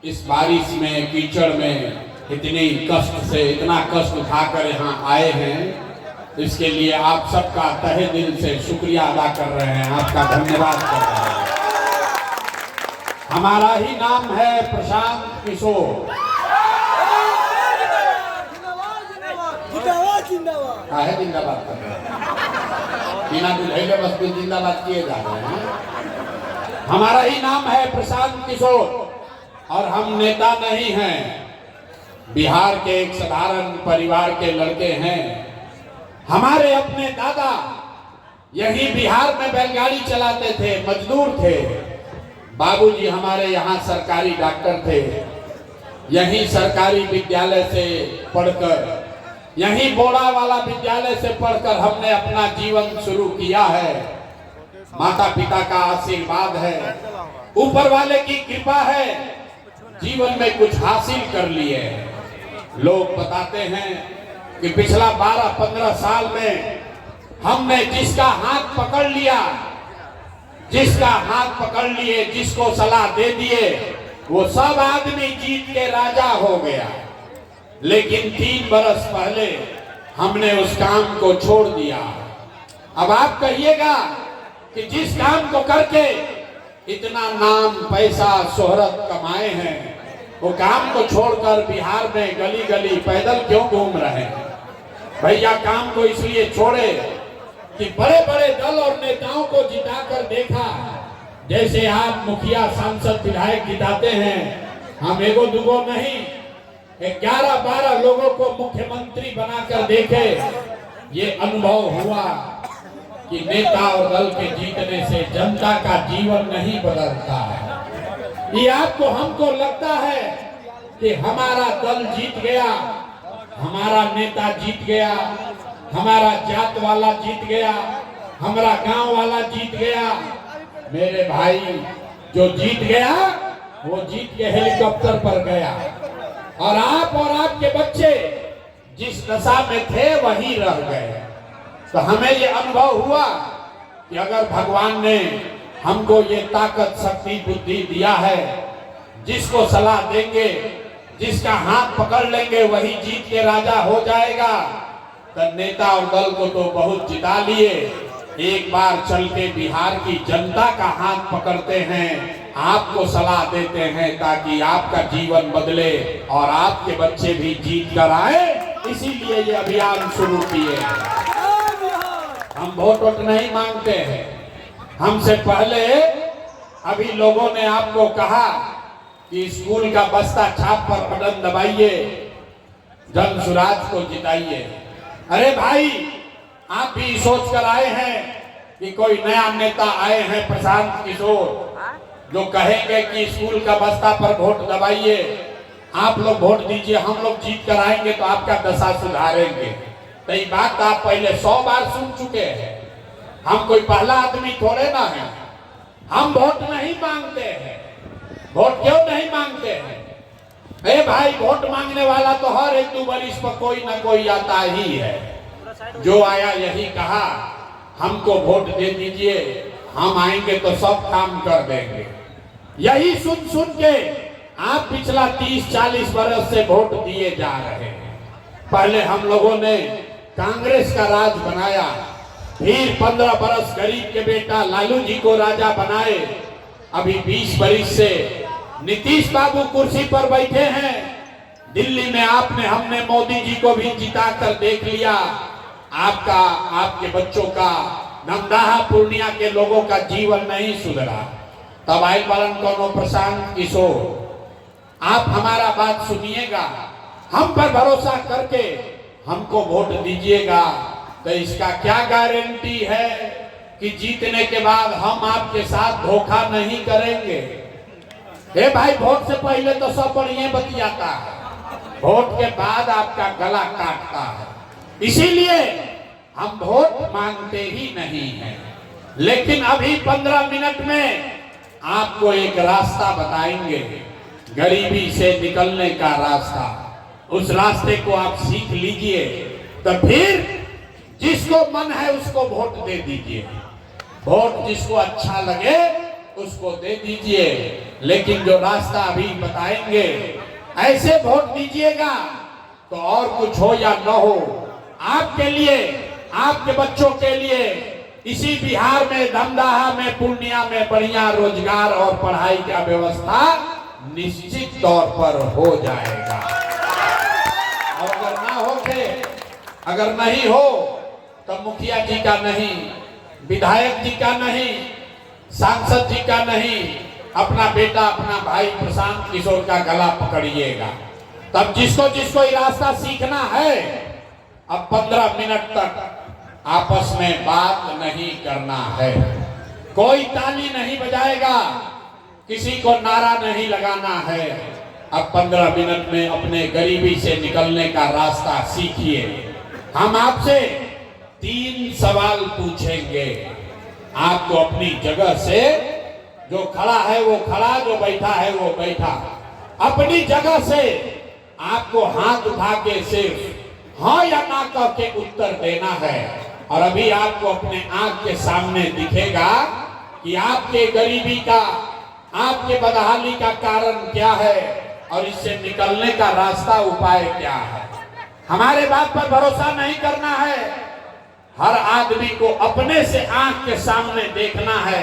इस बारिश में कीचड़ में इतनी कष्ट से इतना कष्ट उठाकर यहाँ आए हैं, इसके लिए आप सबका तहे दिल से शुक्रिया अदा कर रहे हैं, आपका धन्यवाद कर रहे हैं। हमारा ही नाम है प्रशांत किशोर। काहे जिंदाबाद कर रहे हैं? बिना बुझाइले बस भी जिंदाबाद किए जा रहे हैं। हमारा ही नाम है प्रशांत किशोर और हम नेता नहीं हैं, बिहार के एक साधारण परिवार के लड़के हैं। हमारे अपने दादा यही बिहार में बैलगाड़ी चलाते थे, मजदूर थे। बाबूजी हमारे यहाँ सरकारी डॉक्टर थे। यही सरकारी विद्यालय से पढ़कर, यही बोड़ा वाला विद्यालय से पढ़कर हमने अपना जीवन शुरू किया है। माता पिता का आशीर्वाद है, ऊपर वाले की कृपा है, जीवन में कुछ हासिल कर लिए। लोग बताते हैं कि पिछला 12-15 साल में हमने जिसका हाथ पकड़ लिया, जिसको सलाह दे दिए, वो सब आदमी जीत के राजा हो गया। लेकिन 3 बरस पहले हमने उस काम को छोड़ दिया। अब आप कहिएगा कि जिस काम को करके इतना नाम पैसा शोहरत कमाए हैं, वो काम को छोड़कर बिहार में गली गली पैदल क्यों घूम रहे हैं? भैया काम को इसलिए छोड़े कि बड़े बड़े दल और नेताओं को जिताकर देखा, जैसे आप मुखिया सांसद विधायक जिताते हैं, हम एगो दुगो नहीं 11-12 लोगों को मुख्यमंत्री बनाकर देखे। ये अनुभव हुआ कि नेता और दल के जीतने से जनता का जीवन नहीं बदलता है। ये आपको हमको लगता है कि हमारा दल जीत गया, हमारा नेता जीत गया, हमारा जात वाला जीत गया, हमारा गांव वाला जीत गया। मेरे भाई, जो जीत गया वो जीत के हेलीकॉप्टर पर गया, और आप और आपके बच्चे जिस दशा में थे वहीं रह गए। तो हमें ये अनुभव हुआ कि अगर भगवान ने हमको ये ताकत, शक्ति, बुद्धि दिया है, जिसको सलाह देंगे, जिसका हाथ पकड़ लेंगे, वही जीत के राजा हो जाएगा। तो नेता और दल को तो बहुत जिता लिए, एक बार चल के बिहार की जनता का हाथ पकड़ते हैं, आपको सलाह देते हैं ताकि आपका जीवन बदले और आपके बच्चे भी जीत कर आए। इसीलिए ये अभियान शुरू किए। हम वोट नहीं मांगते हैं। हमसे पहले अभी लोगों ने आपको कहा कि स्कूल का बस्ता छाप पर बटन दबाइए, जन सुराज को जिताइए। अरे भाई, आप भी सोच कर आए हैं कि कोई नया नेता आए हैं प्रशांत किशोर, जो कहेंगे कि स्कूल का बस्ता पर वोट दबाइए, आप लोग वोट दीजिए, हम लोग जीत कर आएंगे तो आपका दशा सुधारेंगे। तो ये बात आप पहले 100 बार सुन चुके हैं। हम कोई पहला आदमी थोड़े ना है। हम वोट नहीं मांगते हैं। वोट क्यों नहीं मांगते हैं? ए भाई, वोट मांगने वाला तो हर 1-2 बरिस पर कोई ना कोई आता ही है। जो आया यही कहा, हमको वोट दे दीजिए, हम आएंगे तो सब काम कर देंगे। यही सुन सुन के आप पिछला 30-40 बरस से वोट दिए जा रहे हैं। पहले हम लोगों ने कांग्रेस का राज बनाया, फिर 15 बरस गरीब के बेटा लालू जी को राजा बनाए। अभी 20 बरिस से नीतीश बाबू कुर्सी पर बैठे हैं। दिल्ली में हमने मोदी जी को भी जिता कर देख लिया। आपका, आपके बच्चों का, नंदाहा पूर्णिया के लोगों का जीवन नहीं सुधरा। तब आयल बालन कोनो प्रशांत किशोर, आप हमारा बात सुनिएगा, हम पर भरोसा करके हमको वोट दीजिएगा। तो इसका क्या गारंटी है कि जीतने के बाद हम आपके साथ धोखा नहीं करेंगे? ए भाई, वोट से पहले तो सब बढ़िया बतियाता है, वोट के बाद आपका गला काटता है। इसीलिए हम वोट मांगते ही नहीं हैं। लेकिन अभी 15 मिनट में आपको एक रास्ता बताएंगे, गरीबी से निकलने का रास्ता। उस रास्ते को आप सीख लीजिए, तो फिर जिसको मन है उसको वोट दे दीजिए। वोट जिसको अच्छा लगे उसको दे दीजिए। लेकिन जो रास्ता अभी बताएंगे, ऐसे वोट दीजिएगा तो और कुछ हो या न हो, आपके लिए, आपके बच्चों के लिए इसी बिहार में, धमदाहा में, पूर्णिया में बढ़िया रोजगार और पढ़ाई का व्यवस्था निश्चित तौर पर हो जाएगा। और अगर ना हो के, अगर नहीं हो तो मुखिया जी का नहीं, विधायक जी का नहीं, सांसद जी का नहीं, अपना बेटा, अपना भाई प्रशांत किशोर का गला पकड़िएगा। तब जिसको जिसको ये रास्ता सीखना है, अब 15 मिनट तक आपस में बात नहीं करना है, कोई ताली नहीं बजाएगा, किसी को नारा नहीं लगाना है। अब 15 मिनट में अपने गरीबी से निकलने का रास्ता सीखिए। हम आपसे 3 सवाल पूछेंगे। आपको अपनी जगह से, जो खड़ा है वो खड़ा, जो बैठा है वो बैठा, अपनी जगह से आपको हाथ उठा के सिर्फ हाँ या ना कह के उत्तर देना है। और अभी आपको अपने आंख के सामने दिखेगा कि आपके गरीबी का, आपके बदहाली का कारण क्या है और इससे निकलने का रास्ता, उपाय क्या है। हमारे बात पर भरोसा नहीं करना है, हर आदमी को अपने से आंख के सामने देखना है